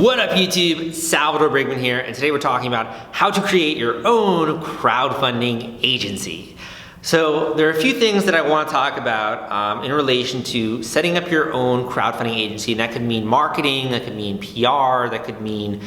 What up YouTube, Salvador Brigman here, and today we're talking about how to create your own crowdfunding agency. So there are a few things that I want to talk about in relation to setting up your own crowdfunding agency, and that could mean marketing, that could mean PR, that could mean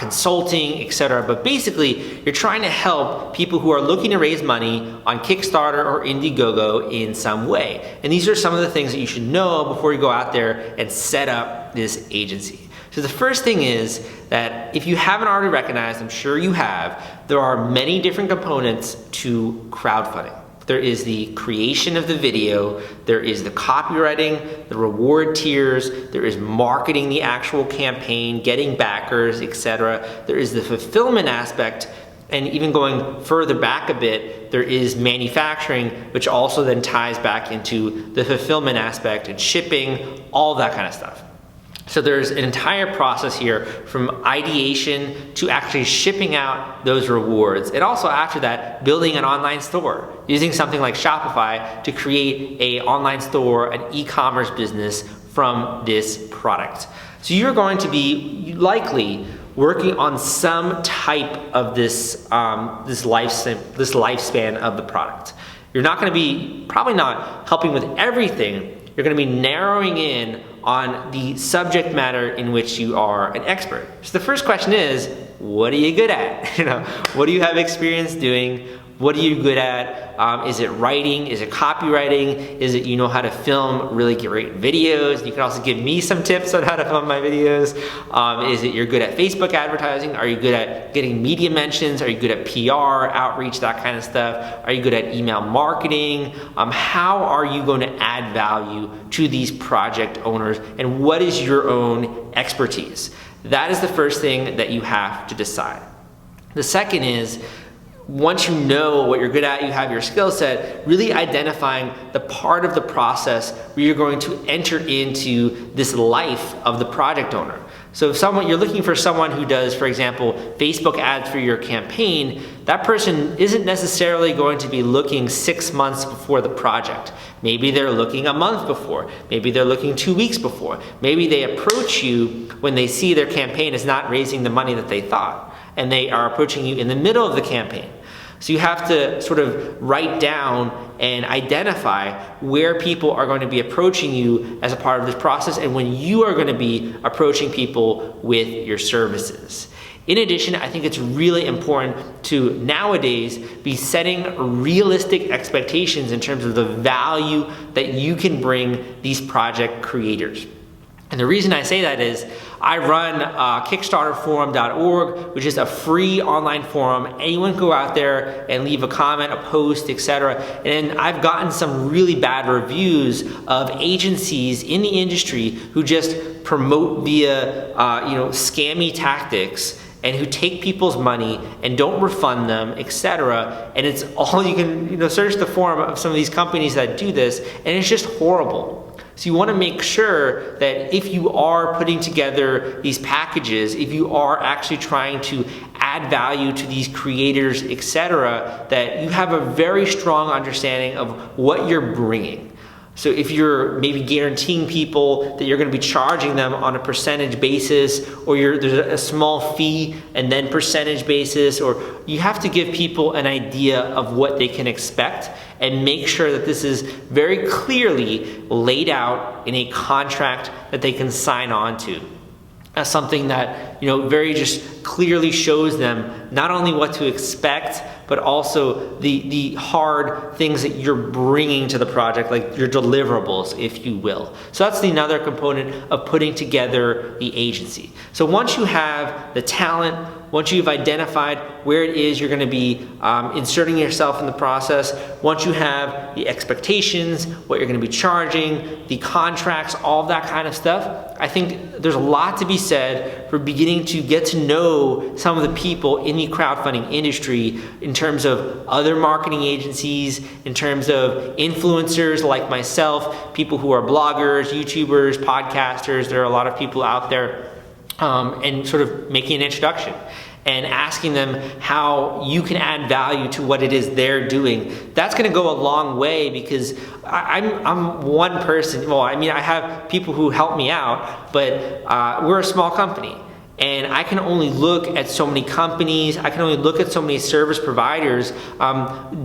consulting, etc. But basically, you're trying to help people who are looking to raise money on Kickstarter or Indiegogo in some way. And these are some of the things that you should know before you go out there and set up this agency. So the first thing is that if you haven't already recognized, I'm sure you have, there are many different components to crowdfunding. There is the creation of the video, there is the copywriting, the reward tiers, there is marketing the actual campaign, getting backers, etc. There is the fulfillment aspect, and even going further back a bit, there is manufacturing, which also then ties back into the fulfillment aspect and shipping, all that kind of stuff. So there's an entire process here from ideation to actually shipping out those rewards. And also after that, building an online store, using something like Shopify to create an online store, an e-commerce business from this product. So you're going to be likely working on some type of this lifespan of the product. You're not going to be, probably not helping with everything. You're going to be narrowing in on the subject matter in which you are an expert. So the first question is, what are you good at? What do you have experience doing? What are you good at? Is it writing? Is it copywriting? Is it you know how to film really great videos? You can also give me some tips on how to film my videos. Is it you're good at Facebook advertising? Are you good at getting media mentions? Are you good at PR, outreach, that kind of stuff? Are you good at email marketing? How are you going to add value to these project owners? And what is your own expertise? That is the first thing that you have to decide. The second is, once you know what you're good at, you have your skill set, really identifying the part of the process where you're going to enter into this life of the project owner. So if you're looking for someone who does, for example, Facebook ads for your campaign, that person isn't necessarily going to be looking 6 months before the project. Maybe they're looking a month before. Maybe they're looking 2 weeks before. Maybe they approach you when they see their campaign is not raising the money that they thought, and they are approaching you in the middle of the campaign. So you have to sort of write down and identify where people are going to be approaching you as a part of this process and when you are going to be approaching people with your services. In addition, I think it's really important to nowadays be setting realistic expectations in terms of the value that you can bring these project creators. And the reason I say that is I run kickstarterforum.org, which is a free online forum. Anyone can go out there and leave a comment, a post, etc. And I've gotten some really bad reviews of agencies in the industry who just promote via scammy tactics and who take people's money and don't refund them, etc. And it's all you can search the forum of some of these companies that do this, and it's just horrible. So you want to make sure that if you are putting together these packages, if you are actually trying to add value to these creators, etc., that you have a very strong understanding of what you're bringing. So if you're maybe guaranteeing people that you're going to be charging them on a percentage basis, or there's a small fee and then percentage basis, or you have to give people an idea of what they can expect and make sure that this is very clearly laid out in a contract that they can sign on to. As something that very just clearly shows them not only what to expect, but also the hard things that you're bringing to the project, like your deliverables, if you will. So that's another component of putting together the agency. So once you have the talent, once you've identified where it is you're going to be inserting yourself in the process, once you have the expectations, what you're going to be charging, the contracts, all of that kind of stuff, I think there's a lot to be said for beginning to get to know some of the people in the crowdfunding industry in terms of other marketing agencies, in terms of influencers like myself, people who are bloggers, YouTubers, podcasters. There are a lot of people out there and sort of making an introduction and asking them how you can add value to what it is they're doing. That's going to go a long way, because I'm one person. Well, I mean, I have people who help me out, but we're a small company. and I can only look at so many companies, I can only look at so many service providers.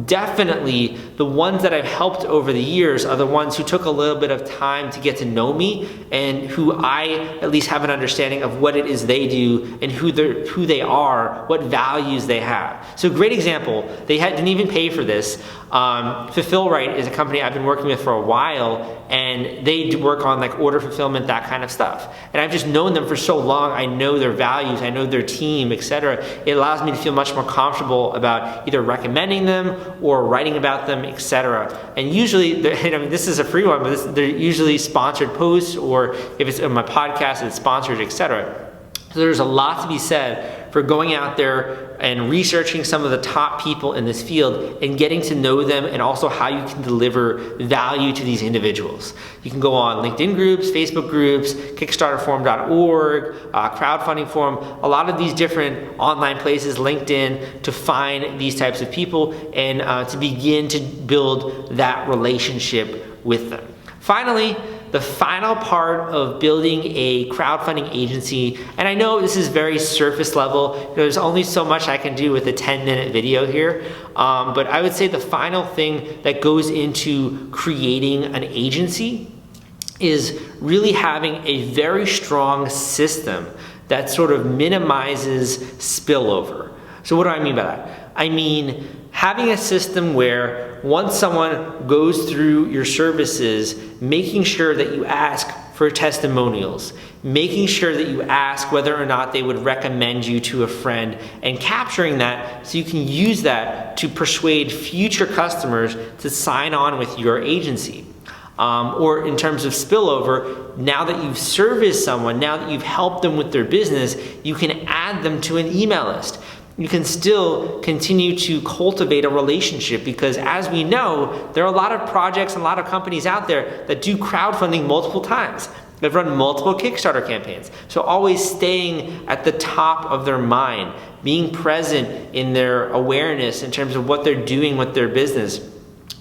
Definitely the ones that I've helped over the years are the ones who took a little bit of time to get to know me, and who I at least have an understanding of what it is they do and who they are, what values they have. So great example, they didn't even pay for this. Fulfill Right is a company I've been working with for a while, and they do work on like order fulfillment, that kind of stuff. And I've just known them for so long. I know their values, I know their team, etc. It allows me to feel much more comfortable about either recommending them or writing about them, etc. And usually, I mean, this is a free one, but they're usually sponsored posts, or if it's on my podcast, it's sponsored, etc. So there's a lot to be said for going out there and researching some of the top people in this field and getting to know them, and also how you can deliver value to these individuals. You can go on LinkedIn groups, Facebook groups, kickstarterforum.org, crowdfunding forum, a lot of these different online places, LinkedIn, to find these types of people and to begin to build that relationship with them. Finally, the final part of building a crowdfunding agency, and I know this is very surface level, there's only so much I can do with a 10-minute video here, but I would say the final thing that goes into creating an agency is really having a very strong system that sort of minimizes spillover. So what do I mean by that? I mean having a system where once someone goes through your services, making sure that you ask for testimonials, making sure that you ask whether or not they would recommend you to a friend, and capturing that so you can use that to persuade future customers to sign on with your agency. Or in terms of spillover, now that you've serviced someone, now that you've helped them with their business, you can add them to an email list. You can still continue to cultivate a relationship, because as we know, there are a lot of projects and a lot of companies out there that do crowdfunding multiple times. They've run multiple Kickstarter campaigns. So always staying at the top of their mind, being present in their awareness in terms of what they're doing with their business.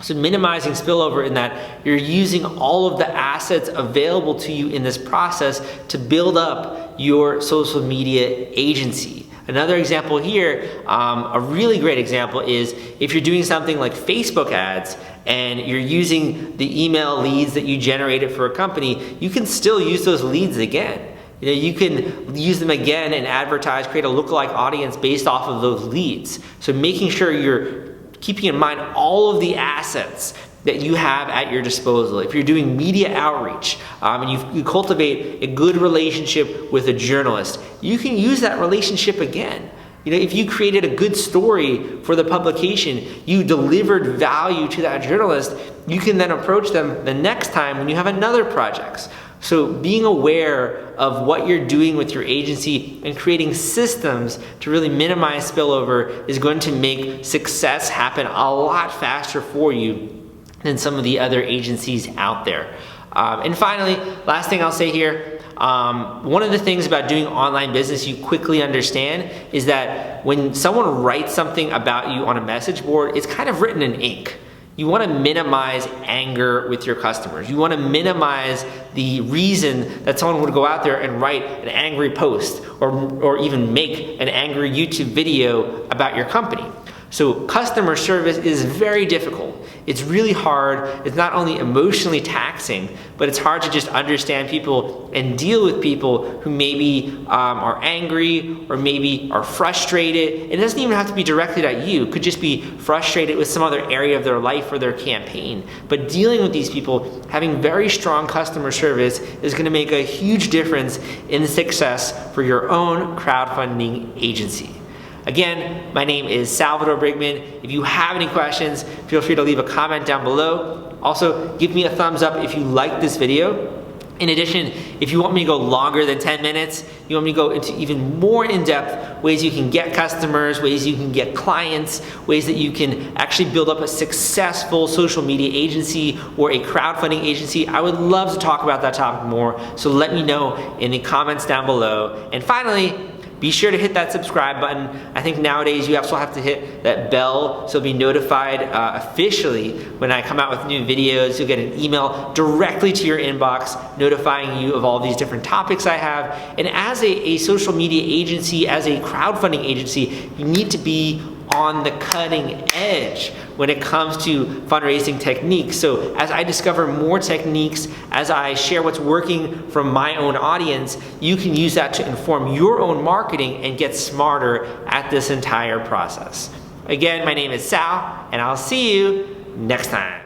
So minimizing spillover in that you're using all of the assets available to you in this process to build up your social media agency. Another example here, a really great example, is if you're doing something like Facebook ads and you're using the email leads that you generated for a company, you can still use those leads again. You know, you can use them again and advertise, create a lookalike audience based off of those leads. So making sure you're keeping in mind all of the assets that you have at your disposal. If you're doing media outreach and you cultivate a good relationship with a journalist, you can use that relationship again. You know, if you created a good story for the publication, you delivered value to that journalist, you can then approach them the next time when you have another project. So being aware of what you're doing with your agency and creating systems to really minimize spillover is going to make success happen a lot faster for you than some of the other agencies out there. And finally, last thing I'll say here, one of the things about doing online business you quickly understand is that when someone writes something about you on a message board, it's kind of written in ink. You want to minimize anger with your customers. You want to minimize the reason that someone would go out there and write an angry post or even make an angry YouTube video about your company. So customer service is very difficult. It's really hard. It's not only emotionally taxing, but it's hard to just understand people and deal with people who maybe are angry or maybe are frustrated. It doesn't even have to be directed at you. It could just be frustrated with some other area of their life or their campaign. But dealing with these people, having very strong customer service is going to make a huge difference in the success for your own crowdfunding agency. Again, my name is Salvador Brigman. If you have any questions, feel free to leave a comment down below. Also, give me a thumbs up if you liked this video. In addition, if you want me to go longer than 10 minutes, you want me to go into even more in-depth ways you can get customers, ways you can get clients, ways that you can actually build up a successful social media agency or a crowdfunding agency, I would love to talk about that topic more. So let me know in the comments down below. And finally, be sure to hit that subscribe button. I think nowadays you also have to hit that bell so you'll be notified officially when I come out with new videos. You'll get an email directly to your inbox notifying you of all these different topics I have. And as a social media agency, as a crowdfunding agency, you need to be on the cutting edge when it comes to fundraising techniques. So as I discover more techniques, as I share what's working from my own audience, you can use that to inform your own marketing and get smarter at this entire process. Again, my name is Sal, and I'll see you next time.